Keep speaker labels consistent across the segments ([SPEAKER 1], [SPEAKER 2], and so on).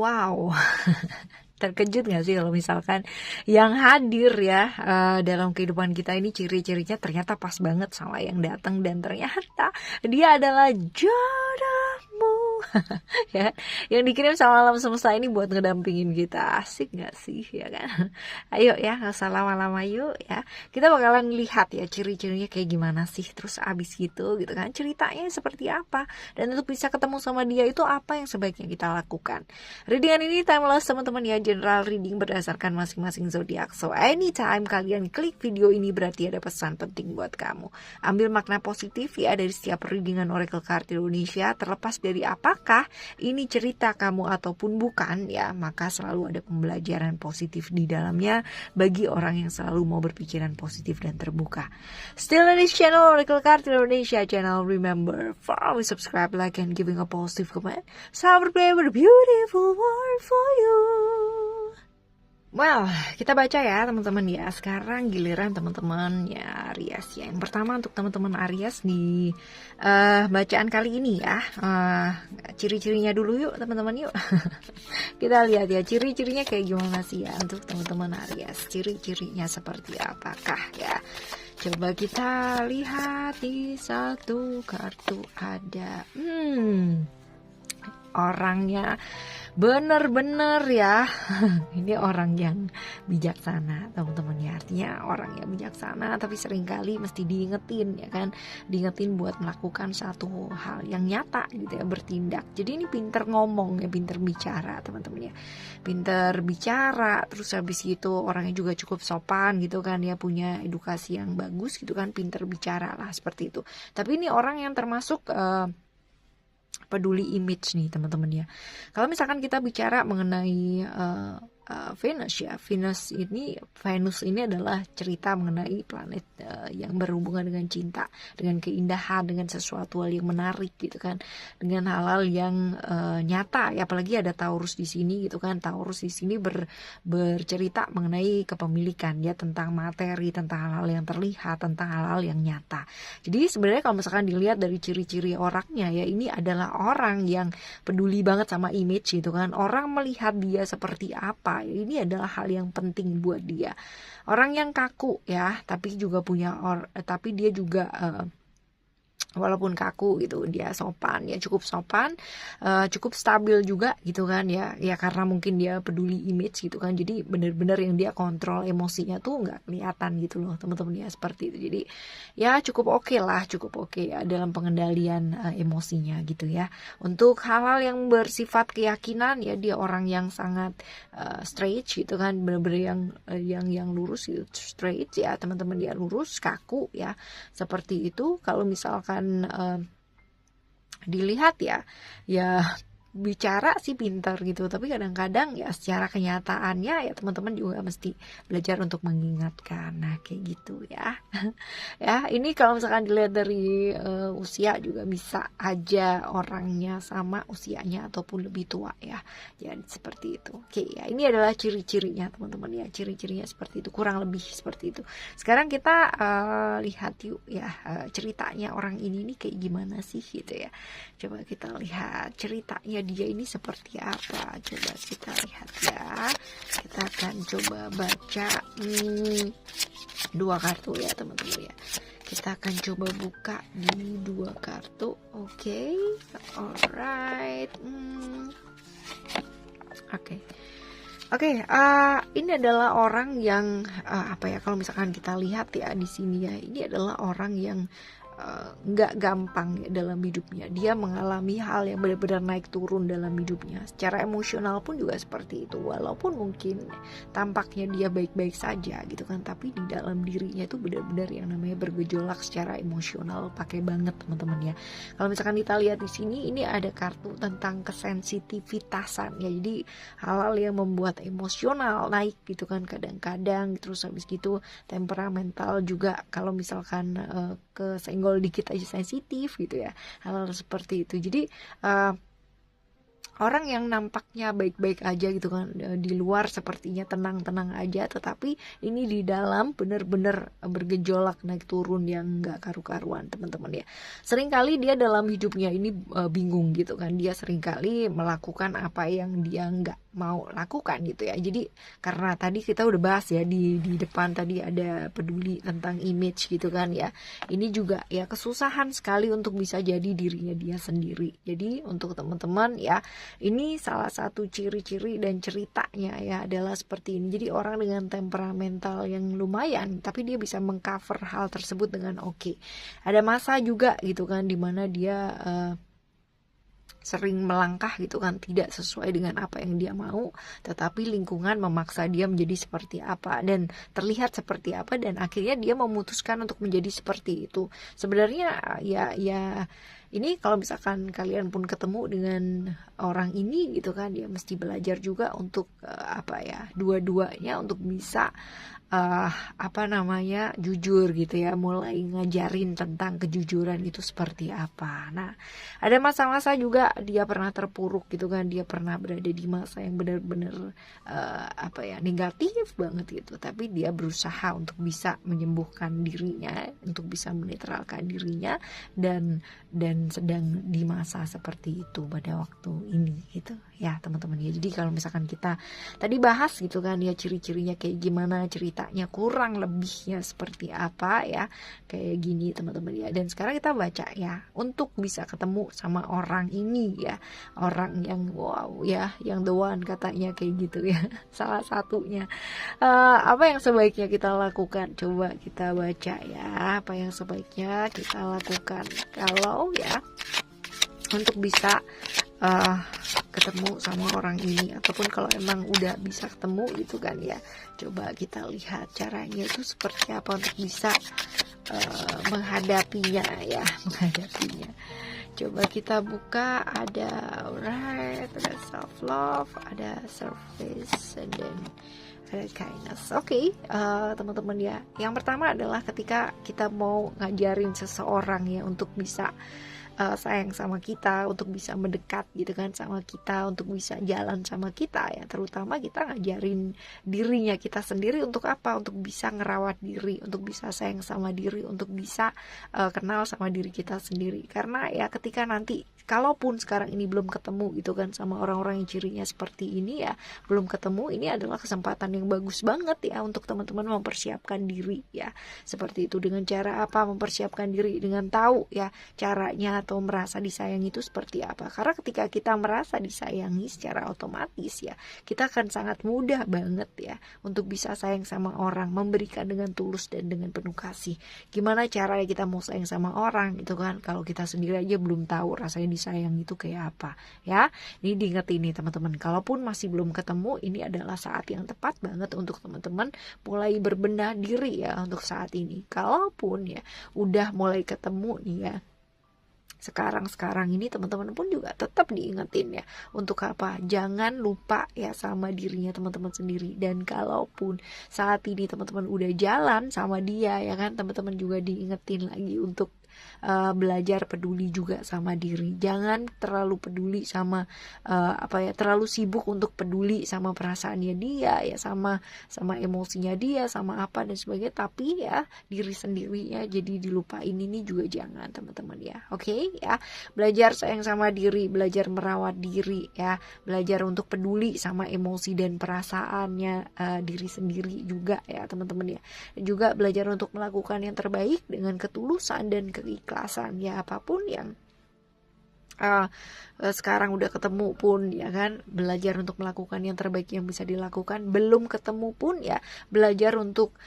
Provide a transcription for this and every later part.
[SPEAKER 1] Wow, terkejut gak sih kalau misalkan yang hadir ya dalam kehidupan kita ini ciri-cirinya ternyata pas banget sama yang datang, dan ternyata dia adalah jodohmu. Ya, yang dikirim sama alam semesta ini buat ngedampingin kita. Asik gak sih, ya kan? Ayo ya, gak usah lama-lama yuk ya. Kita bakalan lihat ya ciri-cirinya kayak gimana sih. Terus abis gitu kan, ceritanya seperti apa. Dan untuk bisa ketemu sama dia itu apa yang sebaiknya kita lakukan. Readingan ini timeless teman-teman ya, general reading berdasarkan masing-masing zodiak. So anytime kalian klik video ini berarti ada pesan penting buat kamu. Ambil makna positif ya dari setiap readingan Oracle Card Indonesia, terlepas dari apakah ini cerita kamu ataupun bukan ya, maka selalu ada pembelajaran positif di dalamnya bagi orang yang selalu mau berpikiran positif dan terbuka. Still in this channel, Oracle Card Indonesia channel. Remember, follow, subscribe, like, and giving a positive comment. Summer play with a beautiful world for you. Well, kita baca ya teman-teman ya. Sekarang giliran teman-teman ya Aries ya. Yang pertama untuk teman-teman Aries di bacaan kali ini ya. Ciri-cirinya dulu yuk teman-teman yuk. Kita lihat ya ciri-cirinya kayak gimana sih ya untuk teman-teman Aries. Ciri-cirinya seperti apakah ya. Coba kita lihat di satu kartu ada orangnya bener-bener ya. Ini orang yang bijaksana teman-teman ya. Artinya orang yang bijaksana tapi seringkali mesti diingetin ya kan. Diingetin buat melakukan satu hal yang nyata gitu ya, bertindak. Jadi ini pinter ngomong ya, pinter bicara teman-teman ya. Pinter bicara, terus habis itu orangnya juga cukup sopan gitu kan ya, punya edukasi yang bagus gitu kan, pinter bicara lah seperti itu. Tapi ini orang yang termasuk peduli image nih teman-teman ya. Kalau misalkan kita bicara mengenai Venus ya, Venus ini adalah cerita mengenai planet yang berhubungan dengan cinta, dengan keindahan, dengan sesuatu hal yang menarik gitu kan, dengan hal-hal yang nyata ya, apalagi ada Taurus di sini gitu kan. Taurus di sini bercerita mengenai kepemilikan ya, tentang materi, tentang hal-hal yang terlihat, tentang hal-hal yang nyata. Jadi sebenarnya kalau misalkan dilihat dari ciri-ciri orangnya ya, ini adalah orang yang peduli banget sama image gitu kan. Orang melihat dia seperti apa, ini adalah hal yang penting buat dia. Orang yang kaku ya, tapi juga tapi dia juga walaupun kaku gitu, dia sopan ya, cukup sopan, cukup stabil juga gitu kan ya. Ya karena mungkin dia peduli image gitu kan. Jadi benar-benar yang dia kontrol emosinya tuh nggak kelihatan gitu loh teman-teman ya, seperti itu. Jadi ya cukup oke ya dalam pengendalian emosinya gitu ya. Untuk hal-hal yang bersifat keyakinan ya, dia orang yang sangat straight gitu kan, benar-benar yang lurus gitu, straight ya teman-teman ya, lurus, kaku ya, seperti itu. Kalau misalkan dilihat ya bicara sih pintar gitu, tapi kadang-kadang ya secara kenyataannya ya teman-teman juga mesti belajar untuk mengingatkan. Nah kayak gitu ya. Ya ini kalau misalkan dilihat dari usia juga bisa aja orangnya sama usianya ataupun lebih tua ya. Jadi seperti itu. Oke ya, ini adalah ciri-cirinya teman-teman ya. Ciri-cirinya seperti itu, kurang lebih seperti itu. Sekarang kita lihat yuk ya ceritanya orang ini nih kayak gimana sih gitu ya. Coba kita lihat ceritanya dia ini seperti apa. Coba kita lihat ya. Kita akan coba baca dua kartu ya teman-teman ya. Kita akan coba buka di dua kartu. Oke, alright. Oke, ini adalah orang yang apa ya, kalau misalkan kita lihat ya di sini ya, ini adalah orang yang nggak gampang ya dalam hidupnya. Dia mengalami hal yang benar-benar naik turun dalam hidupnya. Secara emosional pun juga seperti itu. Walaupun mungkin tampaknya dia baik-baik saja gitu kan, tapi di dalam dirinya itu benar-benar yang namanya bergejolak secara emosional, pakai banget teman-teman ya. Kalau misalkan kita lihat di sini, ini ada kartu tentang kesensitivitasan ya. Jadi hal-hal yang membuat emosional naik gitu kan kadang-kadang. Terus habis gitu temperamental juga, kalau misalkan kesenggol dikit aja sensitif gitu ya, hal-hal seperti itu. Jadi orang yang nampaknya baik-baik aja gitu kan, di luar sepertinya tenang-tenang aja, tetapi ini di dalam bener-bener bergejolak naik turun yang nggak karu-karuan teman-teman ya. Seringkali dia dalam hidupnya ini bingung gitu kan, dia seringkali melakukan apa yang dia nggak mau lakukan gitu ya. Jadi karena tadi kita udah bahas ya di depan tadi ada peduli tentang image gitu kan ya, ini juga ya kesusahan sekali untuk bisa jadi dirinya dia sendiri. Jadi untuk teman-teman ya, ini salah satu ciri-ciri dan ceritanya ya adalah seperti ini. Jadi orang dengan temperamental yang lumayan, tapi dia bisa mengcover hal tersebut dengan oke. Ada masa juga gitu kan dimana dia sering melangkah gitu kan, tidak sesuai dengan apa yang dia mau, tetapi lingkungan memaksa dia menjadi seperti apa dan terlihat seperti apa, dan akhirnya dia memutuskan untuk menjadi seperti itu. Sebenarnya ya ini kalau misalkan kalian pun ketemu dengan orang ini gitu kan, dia mesti belajar juga untuk dua-duanya untuk bisa jujur gitu ya, mulai ngajarin tentang kejujuran itu seperti apa. Nah, ada masa-masa juga dia pernah terpuruk gitu kan, dia pernah berada di masa yang benar-benar negatif banget gitu, tapi dia berusaha untuk bisa menyembuhkan dirinya, untuk bisa menetralkan dirinya, dan sedang di masa seperti itu pada waktu ini gitu ya teman-teman ya. Jadi kalau misalkan kita tadi bahas gitu kan ya, ciri-cirinya kayak gimana, ceritanya kurang lebihnya seperti apa ya, kayak gini teman-teman ya. Dan sekarang kita baca ya, untuk bisa ketemu sama orang ini ya, orang yang wow ya, yang the one katanya kayak gitu ya salah satunya, apa yang sebaiknya kita lakukan, coba kita baca ya, apa yang sebaiknya kita lakukan kalau ya untuk bisa ketemu sama orang ini, ataupun kalau emang udah bisa ketemu gitu kan ya, coba kita lihat caranya itu seperti apa untuk bisa menghadapinya. Coba kita buka, ada alright, ada self love, ada service, and then ada kindness. Oke, teman-teman ya, yang pertama adalah ketika kita mau ngajarin seseorang ya untuk bisa sayang sama kita, untuk bisa mendekat gitu kan sama kita, untuk bisa jalan sama kita ya, terutama kita ngajarin dirinya kita sendiri untuk apa, untuk bisa ngerawat diri, untuk bisa sayang sama diri, untuk bisa kenal sama diri kita sendiri. Karena ya ketika nanti kalaupun sekarang ini belum ketemu gitu kan sama orang-orang yang cirinya seperti ini ya, belum ketemu, ini adalah kesempatan yang bagus banget ya untuk teman-teman mempersiapkan diri ya. Seperti itu, dengan cara apa mempersiapkan diri? Dengan tahu ya caranya atau merasa disayangi itu seperti apa. Karena ketika kita merasa disayangi secara otomatis ya, kita akan sangat mudah banget ya untuk bisa sayang sama orang, memberikan dengan tulus dan dengan penuh kasih. Gimana caranya kita mau sayang sama orang gitu kan, kalau kita sendiri aja belum tahu rasanya disayang itu kayak apa ya. Ini diingat ini teman-teman, kalaupun masih belum ketemu, ini adalah saat yang tepat banget untuk teman-teman mulai berbenah diri ya untuk saat ini. Kalaupun ya udah mulai ketemu nih ya, sekarang ini teman-teman pun juga tetap diingetin ya untuk apa, jangan lupa ya sama dirinya teman-teman sendiri. Dan kalaupun saat ini teman-teman udah jalan sama dia ya kan, teman-teman juga diingetin lagi untuk belajar peduli juga sama diri. Jangan terlalu peduli sama terlalu sibuk untuk peduli sama perasaannya dia ya, sama emosinya dia, sama apa dan sebagainya, tapi ya diri sendirinya jadi dilupain, ini juga jangan teman-teman ya. Oke ya, belajar sayang sama diri, belajar merawat diri ya, belajar untuk peduli sama emosi dan perasaannya diri sendiri juga ya teman-teman ya. Dan juga belajar untuk melakukan yang terbaik dengan ketulusan dan keikhlasan ya, apapun yang sekarang udah ketemu pun ya kan, belajar untuk melakukan yang terbaik yang bisa dilakukan. Belum ketemu pun ya belajar untuk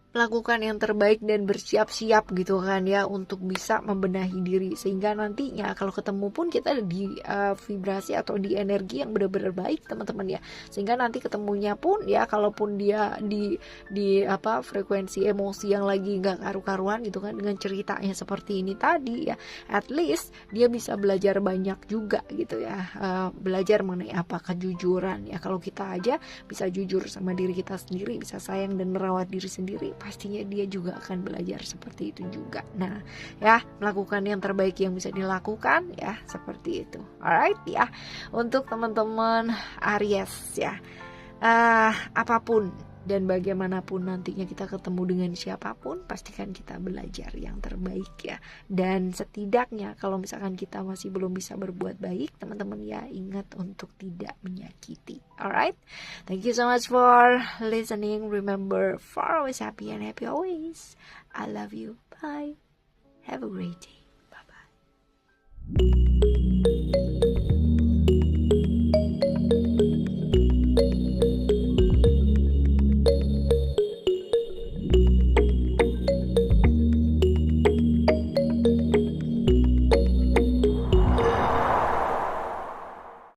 [SPEAKER 1] lakukan yang terbaik dan bersiap-siap gitu kan ya untuk bisa membenahi diri, sehingga nantinya kalau ketemu pun kita di vibrasi atau di energi yang benar-benar baik teman-teman ya, sehingga nanti ketemunya pun ya kalaupun dia di frekuensi emosi yang lagi nggak karu-karuan gitu kan, dengan ceritanya seperti ini tadi ya, at least dia bisa belajar banyak juga gitu ya, belajar mengenai apa kejujuran ya. Kalau kita aja bisa jujur sama diri kita sendiri, bisa sayang dan merawat diri sendiri, pastinya dia juga akan belajar seperti itu juga. Nah, ya, melakukan yang terbaik yang bisa dilakukan ya, seperti itu. Alright ya. Untuk teman-teman Aries ya. Apapun dan bagaimanapun nantinya kita ketemu dengan siapapun, pastikan kita belajar yang terbaik ya. Dan setidaknya kalau misalkan kita masih belum bisa berbuat baik, teman-teman ya, ingat untuk tidak menyakiti. Alright, thank you so much for listening. Remember, far always happy and happy always. I love you. Bye. Have a great day. Bye bye.